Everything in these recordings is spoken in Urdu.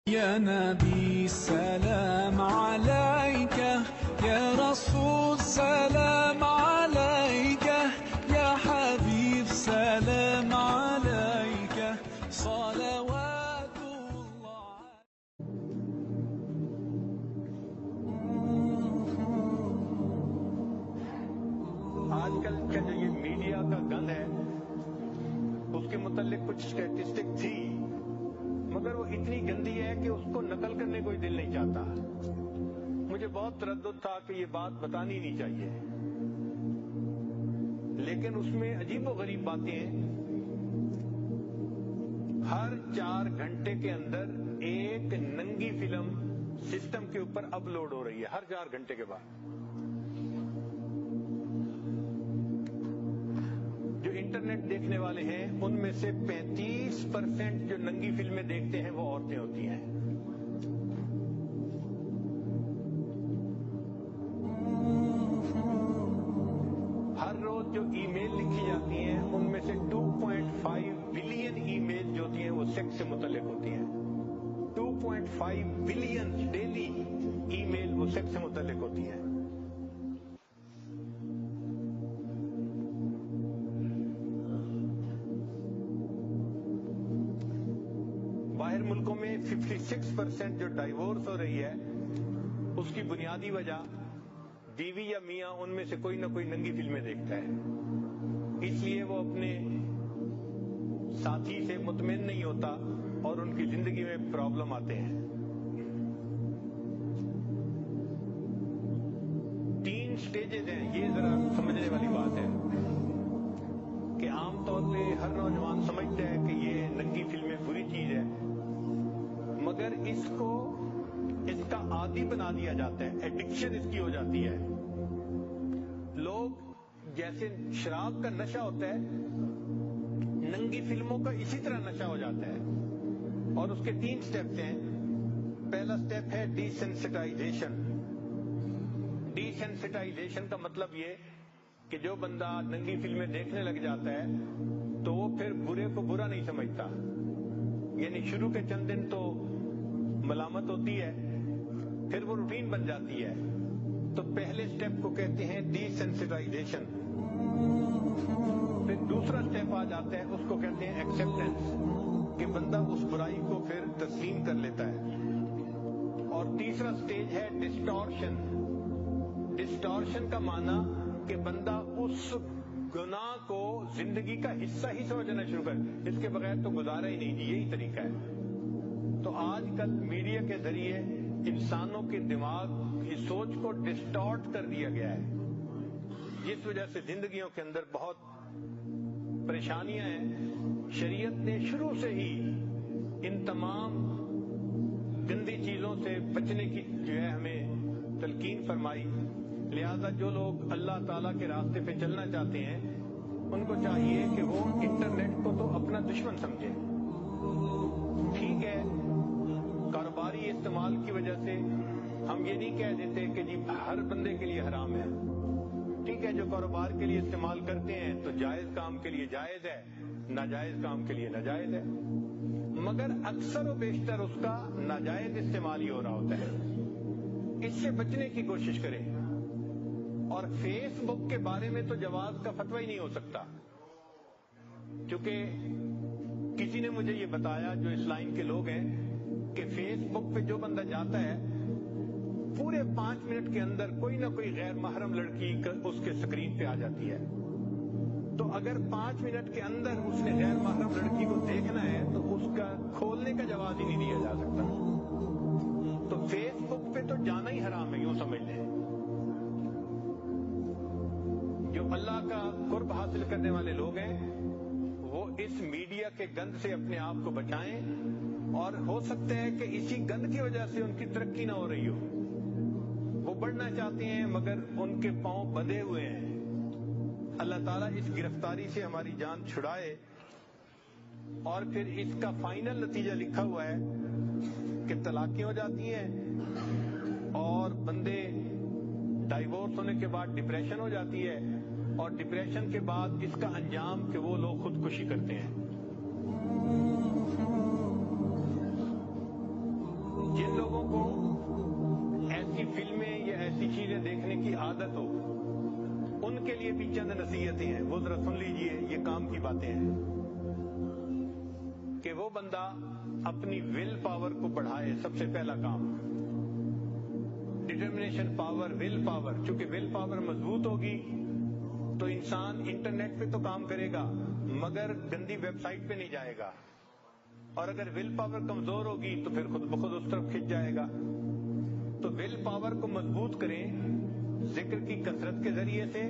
يا نبي سلام عليك، يا رسول سلام عليك، يا حبيب سلام عليك، صلوات الله. آج کل کا جو یہ میڈیا کا گند ہے اس کے متعلق کچھ اسٹیٹسٹک تھی، مگر وہ اتنی گندی ہے کہ اس کو نقل کرنے کوئی دل نہیں چاہتا. مجھے بہت تردد تھا کہ یہ بات بتانی نہیں چاہیے، لیکن اس میں عجیب و غریب باتیں ہیں. ہر 4 گھنٹے کے اندر ایک ننگی فلم سسٹم کے اوپر اپلوڈ ہو رہی ہے، ہر 4 گھنٹے کے بعد. جو انٹرنیٹ دیکھنے والے ہیں ان میں سے 35% جو ننگی فلمیں دیکھتے ہیں وہ عورتیں ہوتی ہیں. ہر روز جو ای میل لکھی جاتی ہیں ان میں سے 2.5 بلین ای میل جو ہوتی ہیں وہ سیکس سے متعلق ہوتی ہیں. 2.5 بلین ڈیلی ای میل وہ سیکس سے متعلق ہوتی ہیں. باہر ملکوں میں 56% جو ڈائیورس ہو رہی ہے اس کی بنیادی وجہ بیوی یا میاں ان میں سے کوئی نہ کوئی ننگی فلمیں دیکھتا ہے. اس لیے وہ اپنے ساتھی سے مطمئن نہیں ہوتا اور ان کی زندگی میں پرابلم آتے ہیں. 3 سٹیجز ہیں، یہ ذرا سمجھنے والی بات ہے کہ عام طور پہ ہر نوجوان سمجھتا ہے کہ یہ ننگی فلمیں بری چیز ہے، مگر اس کا عادی بنا دیا جاتا ہے، ایڈکشن اس کی ہو جاتی ہے. لوگ جیسے شراب کا نشہ ہوتا ہے، ننگی فلموں کا اسی طرح نشہ ہو جاتا ہے. اور اس کے 3 سٹیپس ہیں. پہلا سٹیپ ہے ڈی سینسٹائزیشن. ڈی سینسٹائزیشن کا مطلب یہ کہ جو بندہ ننگی فلمیں دیکھنے لگ جاتا ہے تو وہ پھر برے کو برا نہیں سمجھتا. یعنی شروع کے چند دن تو ملامت ہوتی ہے، پھر وہ روٹین بن جاتی ہے. تو پہلے سٹیپ کو کہتے ہیں ڈی سینسٹائزیشن. پھر دوسرا سٹیپ آ جاتا ہے، اس کو کہتے ہیں ایکسپٹنس، کہ بندہ اس برائی کو پھر تسلیم کر لیتا ہے. اور تیسرا سٹیج ہے ڈسٹارشن. ڈسٹارشن کا معنی کہ بندہ اس گناہ کو زندگی کا حصہ ہی سمجھنا شروع کر، اس کے بغیر تو گزارا ہی نہیں. یہی طریقہ ہے. تو آج کل میڈیا کے ذریعے انسانوں کے دماغ کی سوچ کو ڈسٹارٹ کر دیا گیا ہے، جس وجہ سے زندگیوں کے اندر بہت پریشانیاں ہیں. شریعت نے شروع سے ہی ان تمام گندی چیزوں سے بچنے کی جو ہے ہمیں تلقین فرمائی. لہذا جو لوگ اللہ تعالیٰ کے راستے پہ چلنا چاہتے ہیں ان کو چاہیے کہ وہ انٹرنیٹ کو تو اپنا دشمن سمجھیں. ٹھیک ہے، کاروباری استعمال کی وجہ سے ہم یہ نہیں کہہ دیتے کہ جی ہر بندے کے لیے حرام ہے. ٹھیک ہے، جو کاروبار کے لیے استعمال کرتے ہیں تو جائز کام کے لیے جائز ہے، ناجائز کام کے لیے ناجائز ہے. مگر اکثر و بیشتر اس کا ناجائز استعمال ہی ہو رہا ہوتا ہے. اس سے بچنے کی کوشش کریں. اور فیس بک کے بارے میں تو جواز کا فتویٰ ہی نہیں ہو سکتا، کیونکہ کسی نے مجھے یہ بتایا جو اس لائن کے لوگ ہیں کہ فیس بک پہ جو بندہ جاتا ہے پورے 5 منٹ کے اندر کوئی نہ کوئی غیر محرم لڑکی اس کے سکرین پہ آ جاتی ہے. تو اگر 5 منٹ کے اندر اس نے غیر محرم لڑکی کو دیکھنا ہے تو اس کا کھولنے کا جواز ہی نہیں دیا جا سکتا. تو فیس بک پہ تو جانا ہی حرام ہے، یوں سمجھ لیں. جو اللہ کا قرب حاصل کرنے والے لوگ ہیں وہ اس میڈیا کے گند سے اپنے آپ کو بچائیں. اور ہو سکتا ہے کہ اسی گند کی وجہ سے ان کی ترقی نہ ہو رہی ہو. وہ بڑھنا چاہتے ہیں مگر ان کے پاؤں بندھے ہوئے ہیں. اللہ تعالیٰ اس گرفتاری سے ہماری جان چھڑائے. اور پھر اس کا فائنل نتیجہ لکھا ہوا ہے کہ طلاقیں ہو جاتی ہیں اور بندے ڈائیورس ہونے کے بعد ڈپریشن ہو جاتی ہے، اور ڈپریشن کے بعد اس کا انجام کہ وہ لوگ خودکشی کرتے ہیں. جن لوگوں کو ایسی فلمیں یا ایسی چیزیں دیکھنے کی عادت ہو ان کے لیے بھی چند نصیحتیں ہیں، وہ ذرا سن لیجئے، یہ کام کی باتیں ہیں کہ وہ بندہ اپنی ول پاور کو بڑھائے۔ سب سے پہلا کام ڈٹرمنیشن پاور، ول پاور۔ چونکہ ول پاور مضبوط ہوگی تو انسان انٹرنیٹ پہ تو کام کرے گا مگر گندی ویب سائٹ پہ نہیں جائے گا، اور اگر ول پاور کمزور ہوگی تو پھر خود بخود اس طرف کھنچ جائے گا۔ تو ول پاور کو مضبوط کریں ذکر کی کثرت کے ذریعے سے،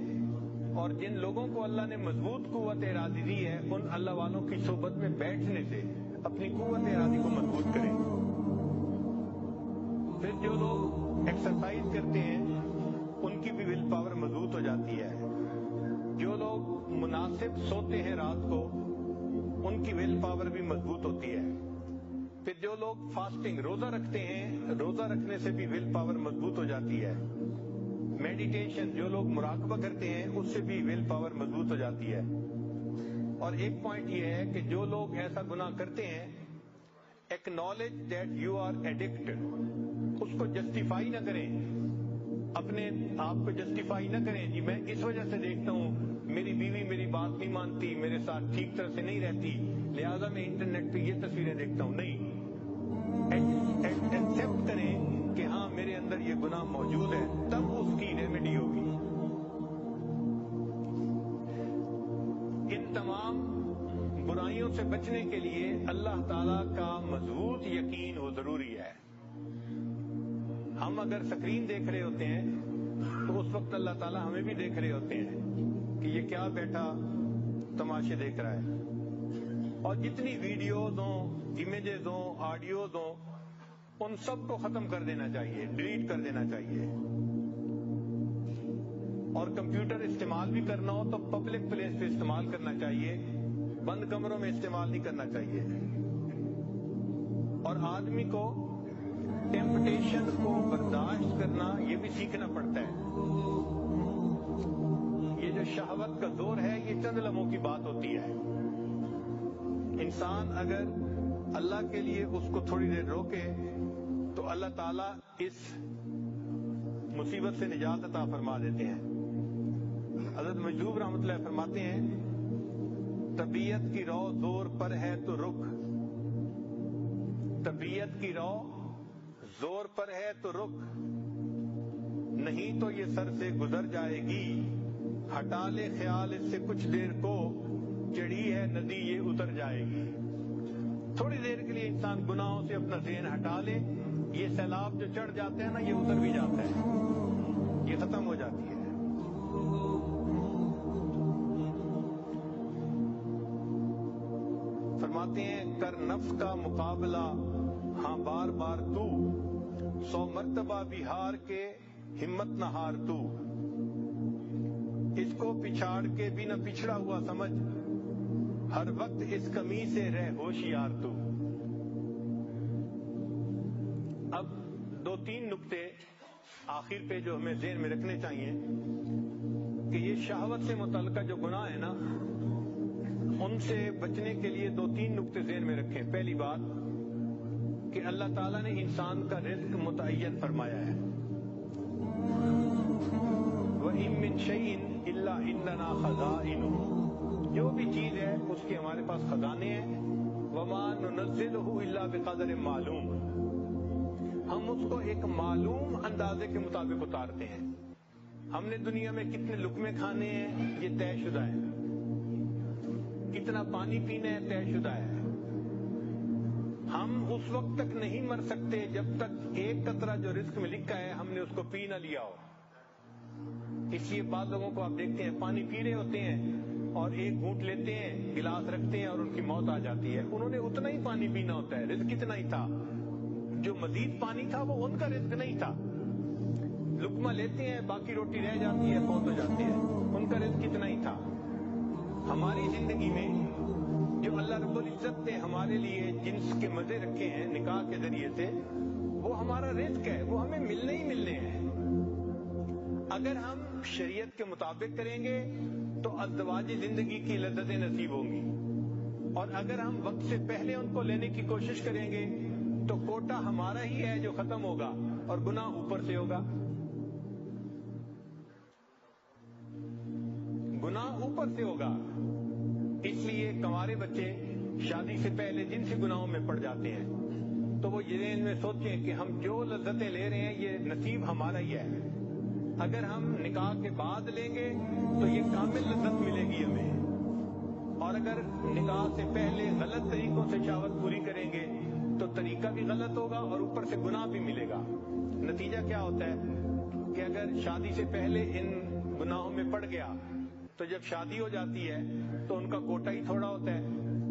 اور جن لوگوں کو اللہ نے مضبوط قوت ارادی دی ہے ان اللہ والوں کی صحبت میں بیٹھنے سے اپنی قوت ارادی کو مضبوط کریں۔ پھر جو لوگ ایکسرسائز کرتے ہیں ان کی بھی ول پاور مضبوط ہو جاتی ہے۔ جو لوگ مناسب سوتے ہیں رات کو ان کی ول پاور بھی مضبوط ہوتی ہے۔ پھر جو لوگ فاسٹنگ، روزہ رکھتے ہیں، روزہ رکھنے سے بھی ول پاور مضبوط ہو جاتی ہے۔ میڈیٹیشن، جو لوگ مراقبہ کرتے ہیں اس سے بھی ول پاور مضبوط ہو جاتی ہے۔ اور ایک پوائنٹ یہ ہے کہ جو لوگ ایسا گناہ کرتے ہیں، acknowledge that you are addicted, اس کو جسٹیفائی نہ کریں، اپنے آپ کو جسٹیفائی نہ کریں جی میں اس وجہ سے دیکھتا ہوں میری بیوی میری بات نہیں مانتی، میرے ساتھ ٹھیک طرح سے نہیں رہتی، لہذا میں انٹرنیٹ پہ یہ تصویریں دیکھتا ہوں۔ نہیں، ایکسپٹ کریں کہ ہاں میرے اندر یہ گناہ موجود ہے، تب اس کی ریمیڈی ہوگی۔ ان تمام برائیوں سے بچنے کے لیے اللہ تعالیٰ کا مضبوط یقین وہ ضروری ہے۔ ہم اگر سکرین دیکھ رہے ہوتے ہیں تو اس وقت اللہ تعالیٰ ہمیں بھی دیکھ رہے ہوتے ہیں کہ یہ کیا بیٹھا تماشے دیکھ رہا ہے، اور جتنی ویڈیوز ہوں، امیجز ہوں، آڈیوز ہوں، ان سب کو ختم کر دینا چاہیے، ڈیلیٹ کر دینا چاہیے۔ اور کمپیوٹر استعمال بھی کرنا ہو تو پبلک پلیس پہ استعمال کرنا چاہیے، بند کمروں میں استعمال نہیں کرنا چاہیے۔ اور آدمی کو ٹیمپٹیشن کو برداشت کرنا یہ بھی سیکھنا پڑتا ہے۔ یہ جو شہوت کا زور ہے یہ چند لمحوں کی بات ہوتی ہے۔ انسان اگر اللہ کے لیے اس کو تھوڑی دیر روکے تو اللہ تعالیٰ اس مصیبت سے نجات عطا فرما دیتے ہیں۔ حضرت مجذوب رحمۃ اللہ فرماتے ہیں طبیعت کی رو زور پر ہے تو رک، طبیعت کی رو زور پر ہے تو رک، نہیں تو یہ سر سے گزر جائے گی، ہٹا لے خیال اس سے کچھ دیر کو، چڑھی ہے ندی یہ اتر جائے گی۔ تھوڑی دیر کے لیے انسان گناہوں سے اپنا ذہن ہٹا لے، یہ سیلاب جو چڑھ جاتے ہیں نا یہ اتر بھی جاتا ہے، یہ ختم ہو جاتی ہے۔ فرماتے ہیں کر نفس کا مقابلہ ہاں بار بار تو، 100 مرتبہ بھی ہار کے ہمت نہ ہار تو، اس کو پچھاڑ کے بھی نہ پچھڑا ہوا سمجھ، ہر وقت اس کمی سے رہ ہوشیار تو۔ اب 2-3 نکتے آخر پہ جو ہمیں ذہن میں رکھنے چاہیے کہ یہ شہوت سے متعلقہ جو گناہ ہے نا ان سے بچنے کے لیے 2-3 نکتے ذہن میں رکھیں۔ پہلی بات کہ اللہ تعالیٰ نے انسان کا رزق متعین فرمایا ہے، وَإِن مِّن شَيْءٍ إِلَّا عِندَنَا خَزَائِنُهُ، جو بھی چیز ہے اس کے ہمارے پاس خزانے ہیں، وَمَا نُنَزِّلُهُ إِلَّا بِقَدْرٍ مَّعْلُومٍ، ہم اس کو ایک معلوم اندازے کے مطابق اتارتے ہیں۔ ہم نے دنیا میں کتنے لقمے کھانے ہیں یہ طے شدہ ہے، کتنا پانی پینا ہے طے شدہ ہے۔ ہم اس وقت تک نہیں مر سکتے جب تک ایک قطرہ جو رزق میں لکھا ہے ہم نے اس کو پی نہ لیا ہو۔ اس لیے بعض لوگوں کو آپ دیکھتے ہیں پانی پی رہے ہوتے ہیں اور ایک گھونٹ لیتے ہیں، گلاس رکھتے ہیں اور ان کی موت آ جاتی ہے۔ انہوں نے اتنا ہی پانی پینا ہوتا ہے، رزق اتنا ہی تھا، جو مزید پانی تھا وہ ان کا رزق نہیں تھا۔ لقمہ لیتے ہیں باقی روٹی رہ جاتی ہے، فوت ہو جاتے ہیں، ان کا رزق اتنا ہی تھا۔ ہماری زندگی میں جو اللہ رب العزت نے ہمارے لیے جنس کے مزے رکھے ہیں نکاح کے ذریعے سے، وہ ہمارا رزق ہے، وہ ہمیں ملنے ہی ملنے ہیں۔ اگر ہم شریعت کے مطابق کریں گے تو ازدواجی زندگی کی لذتیں نصیب ہوں گی، اور اگر ہم وقت سے پہلے ان کو لینے کی کوشش کریں گے تو کوٹا ہمارا ہی ہے جو ختم ہوگا اور گناہ اوپر سے ہوگا. گناہ اوپر سے ہوگا. اس لیے کنوارے بچے شادی سے پہلے جن سے گناہوں میں پڑ جاتے ہیں تو وہ یہ ذہن میں سوچیں کہ ہم جو لذتیں لے رہے ہیں یہ نصیب ہمارا ہی ہے. اگر ہم نکاح کے بعد لیں گے تو یہ کامل لذت ملے گی ہمیں, اور اگر نکاح سے پہلے غلط طریقوں سے شہوت پوری کریں گے تو طریقہ بھی غلط ہوگا اور اوپر سے گناہ بھی ملے گا. نتیجہ کیا ہوتا ہے کہ اگر شادی سے پہلے ان گناہوں میں پڑ گیا تو جب شادی ہو جاتی ہے تو ان کا کوٹا ہی تھوڑا ہوتا ہے,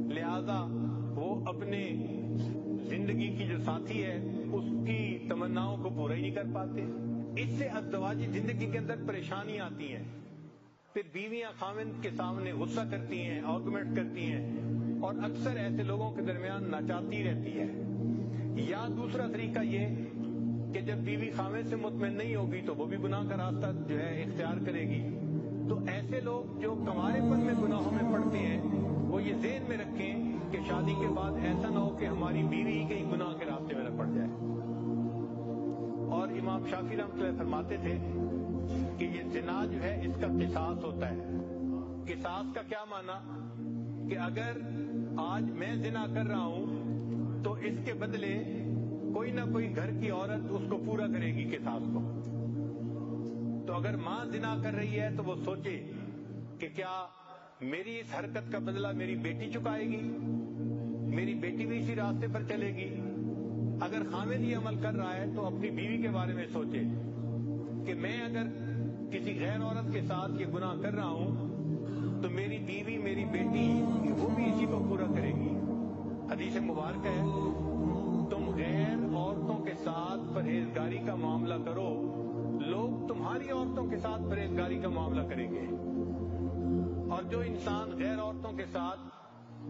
لہذا وہ اپنے زندگی کی جو ساتھی ہے اس کی تمناؤں کو پورا ہی نہیں کر پاتے. اس سے ازدواجی زندگی کے اندر پریشانی آتی ہیں. پھر بیویاں خاوند کے سامنے غصہ کرتی ہیں, آرگومنٹ کرتی ہیں, اور اکثر ایسے لوگوں کے درمیان ناچاتی رہتی ہے. یا دوسرا طریقہ یہ کہ جب بیوی خاوند سے مطمئن نہیں ہوگی تو وہ بھی گناہ کا راستہ جو ہے اختیار کرے گی. تو ایسے لوگ جو کنوارے پن میں گناہوں میں پڑتے ہیں وہ یہ ذہن میں رکھیں کہ شادی کے بعد ایسا نہ ہو کہ ہماری بیوی ہی کہیں گناہ کے راستے میں نہ پڑ جائے. اور امام شافعی رحمۃ اللہ فرماتے تھے کہ یہ زنا جو ہے اس کا قصاص ہوتا ہے. قصاص کا کیا معنی کہ اگر آج میں زنا کر رہا ہوں تو اس کے بدلے کوئی نہ کوئی گھر کی عورت اس کو پورا کرے گی قصاص کو. تو اگر ماں زنا کر رہی ہے تو وہ سوچے کہ کیا میری اس حرکت کا بدلہ میری بیٹی چکائے گی, میری بیٹی بھی اسی راستے پر چلے گی. اگر خاوند یہ عمل کر رہا ہے تو اپنی بیوی کے بارے میں سوچے کہ میں اگر کسی غیر عورت کے ساتھ یہ گناہ کر رہا ہوں تو میری بیوی, میری بیٹی وہ بھی اسی کو پورا کرے گی. حدیث مبارک ہے تم غیر عورتوں کے ساتھ پرہیزگاری کا معاملہ کرو, لوگ تمہاری عورتوں کے ساتھ پرہیزگاری کا معاملہ کریں گے. اور جو انسان غیر عورتوں کے ساتھ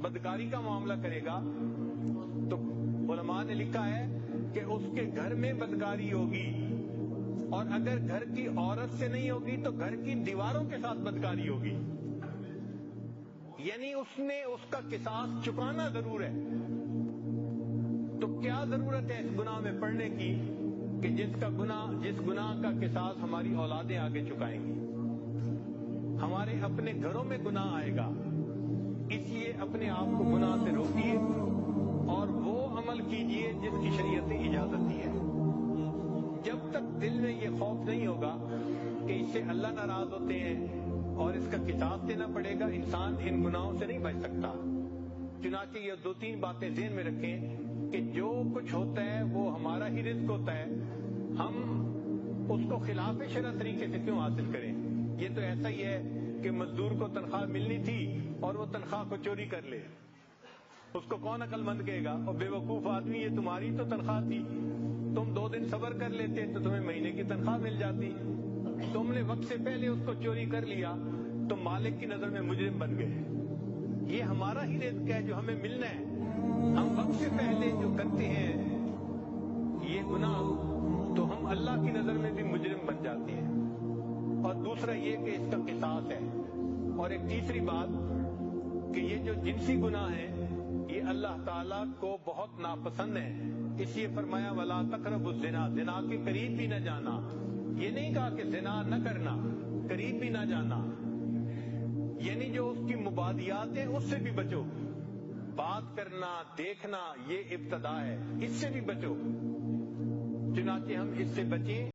بدکاری کا معاملہ کرے گا تو علماء نے لکھا ہے کہ اس کے گھر میں بدکاری ہوگی, اور اگر گھر کی عورت سے نہیں ہوگی تو گھر کی دیواروں کے ساتھ بدکاری ہوگی. یعنی اس نے اس کا قصاص چکانا ضرور ہے. تو کیا ضرورت ہے اس گناہ میں پڑنے کی کہ جس گناہ کا قصاص ہماری اولادیں آگے چکائیں گی. ہمارے اپنے گھروں میں گناہ آئے گا, اس لیے اپنے آپ کو گناہ سے روکیے اور وہ عمل کیجئے جس کی شریعت نے اجازت دی ہے. جب تک دل میں یہ خوف نہیں ہوگا کہ اس سے اللہ ناراض ہوتے ہیں اور اس کا قصاص دینا پڑے گا, انسان ان گناہوں سے نہیں بچ سکتا. چنانچہ یہ 2-3 باتیں ذہن میں رکھیں کہ جو کچھ ہوتا ہے وہ ہمارا ہی رزق ہوتا ہے, ہم اس کو خلاف شرع طریقے سے کیوں حاصل کریں. یہ تو ایسا ہی ہے کہ مزدور کو تنخواہ ملنی تھی اور وہ تنخواہ کو چوری کر لے, اس کو کون عقل مند کہے گا؟ اور بے وقوف آدمی, یہ تمہاری تو تنخواہ تھی, تم 2 دن صبر کر لیتے تو تمہیں مہینے کی تنخواہ مل جاتی. تم نے وقت سے پہلے اس کو چوری کر لیا تو مالک کی نظر میں مجرم بن گئے. یہ ہمارا ہی رزق ہے جو ہمیں ملنا ہے. ہم وقت سے پہلے جو کرتے ہیں یہ گناہ تو ہم اللہ کی نظر میں بھی مجرم بن جاتے ہیں. اور دوسرا یہ کہ اس کا قصاص ہے. اور ایک تیسری بات کہ یہ جو جنسی گناہ ہیں یہ اللہ تعالیٰ کو بہت ناپسند ہے. اس لیے فرمایا وَلَا تَقْرَبُوا الزِّنَا, زنا کے قریب بھی نہ جانا. یہ نہیں کہا کہ زنا نہ کرنا, قریب بھی نہ جانا. یعنی جو اس کی مبادیات ہیں اس سے بھی بچو. بات کرنا, دیکھنا یہ ابتدا ہے, اس سے بھی بچو. چنانچہ ہم اس سے بچیں.